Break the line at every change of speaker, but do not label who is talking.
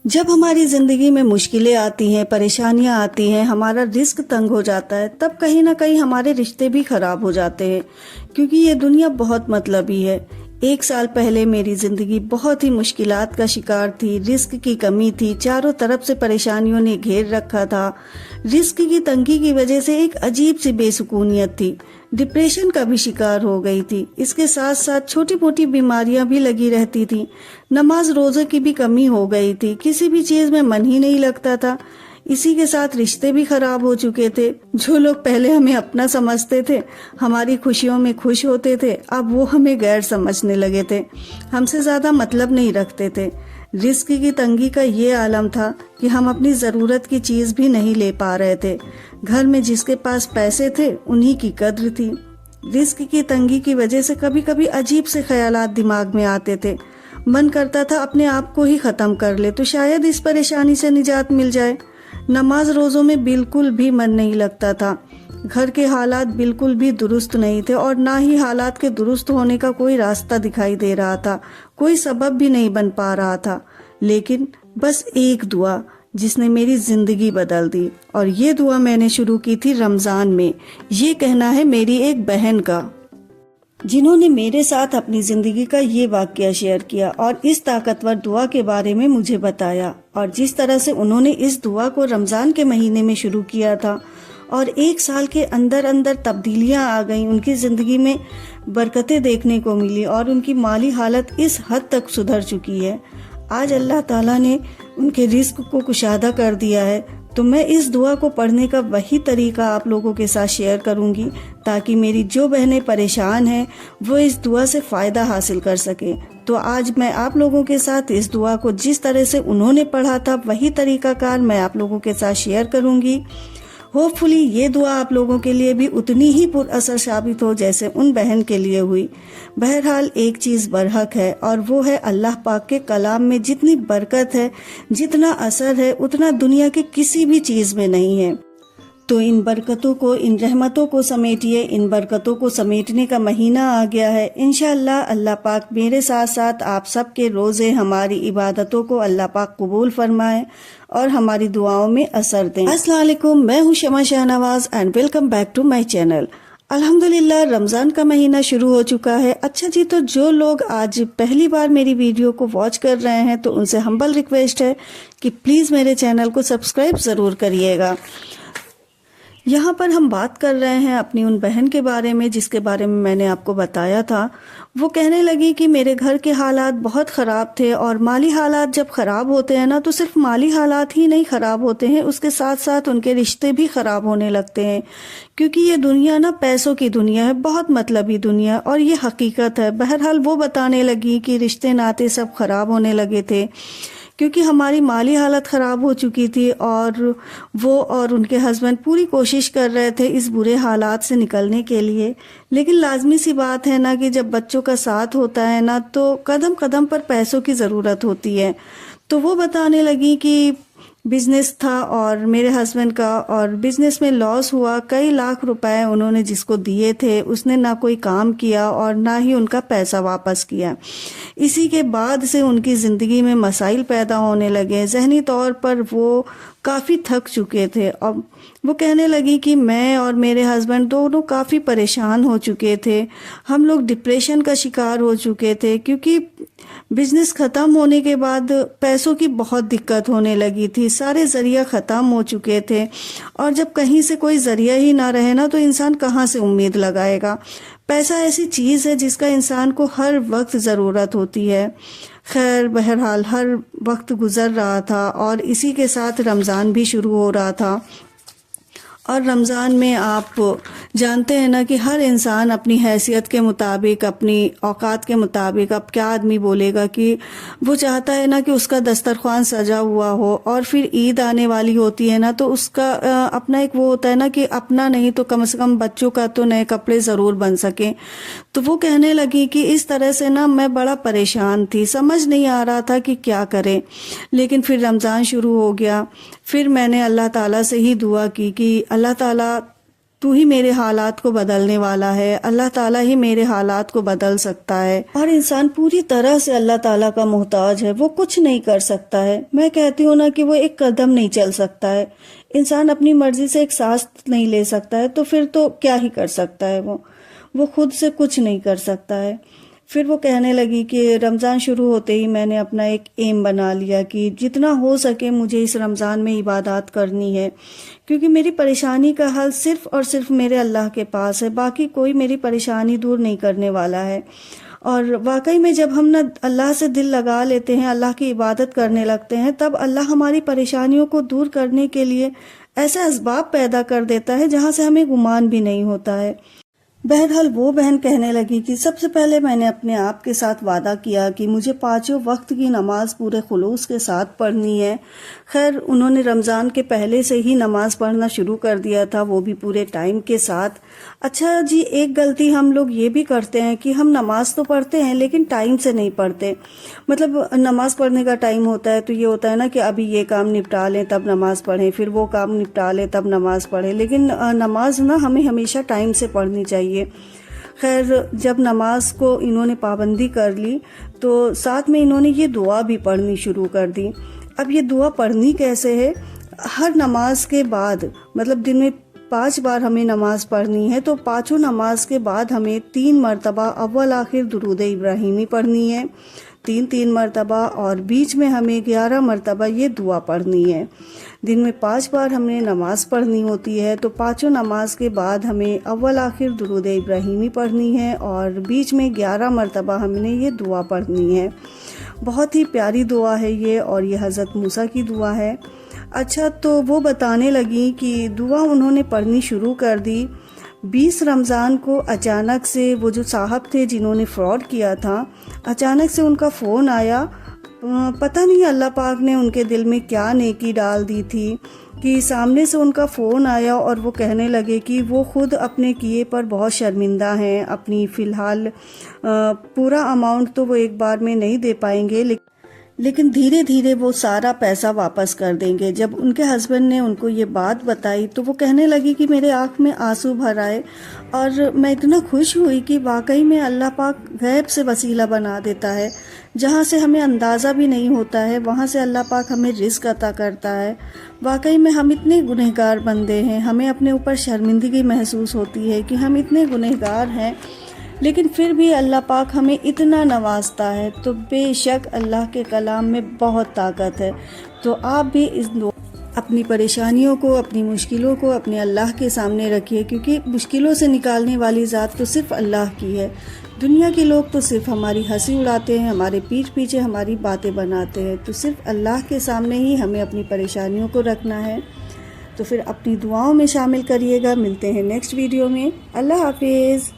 جب ہماری زندگی میں مشکلیں آتی ہیں، پریشانیاں آتی ہیں، ہمارا رزق تنگ ہو جاتا ہے، تب کہیں نہ کہیں ہمارے رشتے بھی خراب ہو جاتے ہیں، کیونکہ یہ دنیا بہت مطلبی ہے۔ 1 سال پہلے میری زندگی بہت ہی مشکلات کا شکار تھی، رزق کی کمی تھی، چاروں طرف سے پریشانیوں نے گھیر رکھا تھا۔ رزق کی تنگی کی وجہ سے ایک عجیب سی بے سکونیت تھی، ڈپریشن کا بھی شکار ہو گئی تھی۔ اس کے ساتھ ساتھ چھوٹی موٹی بیماریاں بھی لگی رہتی تھیں، نماز روزے کی بھی کمی ہو گئی تھی، کسی بھی چیز میں من ہی نہیں لگتا تھا۔ اسی کے ساتھ رشتے بھی خراب ہو چکے تھے۔ جو لوگ پہلے ہمیں اپنا سمجھتے تھے، ہماری خوشیوں میں خوش ہوتے تھے، اب وہ ہمیں غیر سمجھنے لگے تھے، ہم سے زیادہ مطلب نہیں رکھتے تھے۔ رزق کی تنگی کا یہ عالم تھا کہ ہم اپنی ضرورت کی چیز بھی نہیں لے پا رہے تھے۔ گھر میں جس کے پاس پیسے تھے انہی کی قدر تھی۔ رزق کی تنگی کی وجہ سے کبھی کبھی عجیب سے خیالات دماغ میں آتے تھے، من کرتا تھا اپنے آپ کو ہی ختم کر لے تو شاید اس پریشانی سے نجات مل جائے۔ نماز روزوں میں بالکل بھی من نہیں لگتا تھا، گھر کے حالات بالکل بھی درست نہیں تھے اور نہ ہی حالات کے درست ہونے کا کوئی راستہ دکھائی دے رہا تھا، کوئی سبب بھی نہیں بن پا رہا تھا۔ لیکن بس ایک دعا جس نے میری زندگی بدل دی، اور یہ دعا میں نے شروع کی تھی رمضان میں۔ یہ کہنا ہے میری ایک بہن کا، جنہوں نے میرے ساتھ اپنی زندگی کا یہ واقعہ شیئر کیا اور اس طاقتور دعا کے بارے میں مجھے بتایا، اور جس طرح سے انہوں نے اس دعا کو رمضان کے مہینے میں شروع کیا تھا اور 1 سال کے اندر تبدیلیاں آ گئیں، ان کی زندگی میں برکتیں دیکھنے کو ملی اور ان کی مالی حالت اس حد تک سدھر چکی ہے۔ آج اللہ تعالیٰ نے ان کے رزق کو کشادہ کر دیا ہے، تو میں اس دعا کو پڑھنے کا وہی طریقہ آپ لوگوں کے ساتھ شیئر کروں گی تاکہ میری جو بہنیں پریشان ہیں وہ اس دعا سے فائدہ حاصل کر سکیں۔ تو آج میں آپ لوگوں کے ساتھ اس دعا کو جس طرح سے انہوں نے پڑھا تھا وہی طریقہ کار میں آپ لوگوں کے ساتھ شیئر کروں گی۔ ہوپ فلی یہ دعا آپ لوگوں کے لیے بھی اتنی ہی پر اثر ثابت ہو جیسے ان بہن کے لیے ہوئی۔ بہرحال ایک چیز برحق ہے، اور وہ ہے اللہ پاک کے کلام میں جتنی برکت ہے، جتنا اثر ہے، اتنا دنیا کے کسی بھی چیز میں نہیں ہے۔ تو ان برکتوں کو، ان رحمتوں کو سمیٹیے، ان برکتوں کو سمیٹنے کا مہینہ آ گیا ہے۔ انشاءاللہ اللہ پاک میرے ساتھ ساتھ آپ سب کے روزے، ہماری عبادتوں کو اللہ پاک قبول فرمائے اور ہماری دعاؤں میں اثر دیں۔ السلام علیکم، میں ہوں Shama Shahnawaz and welcome back to my channel. الحمدللہ رمضان کا مہینہ شروع ہو چکا ہے۔ اچھا جی، تو جو لوگ آج پہلی بار میری ویڈیو کو واچ کر رہے ہیں تو ان سے ہمبل ریکویسٹ ہے کہ پلیز میرے چینل کو سبسکرائب ضرور کریے گا۔ یہاں پر ہم بات کر رہے ہیں اپنی ان بہن کے بارے میں جس کے بارے میں نے آپ کو بتایا تھا۔ وہ کہنے لگی کہ میرے گھر کے حالات بہت خراب تھے، اور مالی حالات جب خراب ہوتے ہیں نا تو صرف مالی حالات ہی نہیں خراب ہوتے ہیں، اس کے ساتھ ساتھ ان کے رشتے بھی خراب ہونے لگتے ہیں، کیونکہ یہ دنیا نا پیسوں کی دنیا ہے، بہت مطلبی دنیا، اور یہ حقیقت ہے۔ بہرحال وہ بتانے لگی کہ رشتے ناطے سب خراب ہونے لگے تھے کیونکہ ہماری مالی حالت خراب ہو چکی تھی، اور وہ اور ان کے ہسبینڈ پوری کوشش کر رہے تھے اس برے حالات سے نکلنے کے لیے۔ لیکن لازمی سی بات ہے نا کہ جب بچوں کا ساتھ ہوتا ہے نا تو قدم قدم پر پیسوں کی ضرورت ہوتی ہے۔ تو وہ بتانے لگی کہ بزنس تھا اور میرے ہسبینڈ کا، اور بزنس میں لاس ہوا، کئی لاکھ روپے انہوں نے جس کو دیے تھے اس نے نہ کوئی کام کیا اور نہ ہی ان کا پیسہ واپس کیا۔ اسی کے بعد سے ان کی زندگی میں مسائل پیدا ہونے لگے، ذہنی طور پر وہ کافی تھک چکے تھے۔ اب وہ کہنے لگی کہ میں اور میرے ہسبینڈ دونوں کافی پریشان ہو چکے تھے، ہم لوگ ڈپریشن کا شکار ہو چکے تھے، کیونکہ بزنس ختم ہونے کے بعد پیسوں کی بہت دقت ہونے لگی تھی، سارے ذریعہ ختم ہو چکے تھے، اور جب کہیں سے کوئی ذریعہ ہی نہ رہے نا تو انسان کہاں سے امید لگائے گا۔ پیسہ ایسی چیز ہے جس کا انسان کو ہر وقت ضرورت ہوتی ہے۔ خیر بہرحال ہر وقت گزر رہا تھا اور اسی کے ساتھ رمضان بھی شروع ہو رہا تھا، اور رمضان میں آپ جانتے ہیں نا کہ ہر انسان اپنی حیثیت کے مطابق، اپنی اوقات کے مطابق، اب کیا آدمی بولے گا کہ وہ چاہتا ہے نا کہ اس کا دسترخوان سجا ہوا ہو، اور پھر عید آنے والی ہوتی ہے نا تو اس کا اپنا ایک وہ ہوتا ہے نا کہ اپنا نہیں تو کم سے کم بچوں کا تو نئے کپڑے ضرور بن سکیں۔ تو وہ کہنے لگی کہ اس طرح سے نا میں بڑا پریشان تھی، سمجھ نہیں آ رہا تھا کہ کیا کریں۔ لیکن پھر رمضان شروع ہو گیا، پھر میں نے اللہ تعالیٰ سے ہی دعا کی کہ اللہ تعالیٰ تو ہی میرے حالات کو بدلنے والا ہے، اللہ تعالیٰ ہی میرے حالات کو بدل سکتا ہے۔ اور انسان پوری طرح سے اللہ تعالیٰ کا محتاج ہے، وہ کچھ نہیں کر سکتا ہے۔ میں کہتی ہوں نا کہ وہ ایک قدم نہیں چل سکتا ہے، انسان اپنی مرضی سے ایک سانس نہیں لے سکتا ہے، تو پھر تو کیا ہی کر سکتا ہے وہ خود سے کچھ نہیں کر سکتا ہے۔ پھر وہ کہنے لگی کہ رمضان شروع ہوتے ہی میں نے اپنا ایک ایم بنا لیا کہ جتنا ہو سکے مجھے اس رمضان میں عبادات کرنی ہے، کیونکہ میری پریشانی کا حل صرف اور صرف میرے اللہ کے پاس ہے، باقی کوئی میری پریشانی دور نہیں کرنے والا ہے۔ اور واقعی میں جب ہم اللہ سے دل لگا لیتے ہیں، اللہ کی عبادت کرنے لگتے ہیں، تب اللہ ہماری پریشانیوں کو دور کرنے کے لیے ایسے اسباب پیدا کر دیتا ہے جہاں سے ہمیں گمان بھی نہیں ہوتا ہے۔ بہرحال وہ بہن کہنے لگی کہ سب سے پہلے میں نے اپنے آپ کے ساتھ وعدہ کیا کہ مجھے 5 وقت کی نماز پورے خلوص کے ساتھ پڑھنی ہے۔ خیر انہوں نے رمضان کے پہلے سے ہی نماز پڑھنا شروع کر دیا تھا، وہ بھی پورے ٹائم کے ساتھ۔ اچھا جی، ایک غلطی ہم لوگ یہ بھی کرتے ہیں کہ ہم نماز تو پڑھتے ہیں لیکن ٹائم سے نہیں پڑھتے۔ مطلب نماز پڑھنے کا ٹائم ہوتا ہے تو یہ ہوتا ہے نا کہ ابھی یہ کام نپٹا لیں تب نماز پڑھیں، پھر وہ کام نپٹا لیں تب نماز پڑھیں، لیکن نماز ہمیں ہمیشہ ٹائم سے پڑھنی چاہیے۔ خیر جب نماز کو انہوں نے پابندی کر لی تو ساتھ میں انہوں نے یہ دعا بھی پڑھنی شروع کر دی۔ اب یہ دعا پڑھنی کیسے ہے؟ ہر نماز کے بعد، مطلب دن میں 5 بار ہمیں نماز پڑھنی ہے، تو 5 نماز کے بعد ہمیں 3 مرتبہ اول آخر درود ابراہیمی پڑھنی ہے، 3 مرتبہ، اور بیچ میں ہمیں 11 مرتبہ یہ دعا پڑھنی ہے۔ دن میں 5 بار ہم نے نماز پڑھنی ہوتی ہے، تو 5 نماز کے بعد ہمیں اول آخر درود ابراہیمی پڑھنی ہے اور بیچ میں 11 مرتبہ ہم نے یہ دعا پڑھنی ہے۔ بہت ہی پیاری دعا ہے یہ، اور یہ حضرت موسیٰ کی دعا ہے۔ اچھا تو وہ بتانے لگی کہ دعا انہوں نے پڑھنی شروع کر دی۔ 20 رمضان کو اچانک سے وہ جو صاحب تھے جنہوں نے فراڈ کیا تھا، اچانک سے ان کا فون آیا۔ پتہ نہیں اللہ پاک نے ان کے دل میں کیا نیکی ڈال دی تھی کہ سامنے سے ان کا فون آیا اور وہ کہنے لگے کہ وہ خود اپنے کیے پر بہت شرمندہ ہیں، اپنی فی الحال پورا اماؤنٹ تو وہ ایک بار میں نہیں دے پائیں گے، لیکن دھیرے دھیرے وہ سارا پیسہ واپس کر دیں گے۔ جب ان کے ہسبینڈ نے ان کو یہ بات بتائی تو وہ کہنے لگی کہ میرے آنکھ میں آنسو بھر آئے، اور میں اتنا خوش ہوئی کہ واقعی میں اللہ پاک غیب سے وسیلہ بنا دیتا ہے، جہاں سے ہمیں اندازہ بھی نہیں ہوتا ہے وہاں سے اللہ پاک ہمیں رزق عطا کرتا ہے۔ واقعی میں ہم اتنے گنہگار بندے ہیں، ہمیں اپنے اوپر شرمندگی محسوس ہوتی ہے کہ ہم اتنے گنہگار ہیں، لیکن پھر بھی اللہ پاک ہمیں اتنا نوازتا ہے۔ تو بے شک اللہ کے کلام میں بہت طاقت ہے۔ تو آپ بھی اپنی پریشانیوں کو، اپنی مشکلوں کو اپنے اللہ کے سامنے رکھیے، کیونکہ مشکلوں سے نکالنے والی ذات تو صرف اللہ کی ہے۔ دنیا کے لوگ تو صرف ہماری ہنسی اڑاتے ہیں، ہمارے پیٹھ پیچھے ہماری باتیں بناتے ہیں، تو صرف اللہ کے سامنے ہی ہمیں اپنی پریشانیوں کو رکھنا ہے۔ تو پھر اپنی دعاؤں میں شامل کریے گا۔ ملتے ہیں نیکسٹ ویڈیو میں۔ اللہ حافظ۔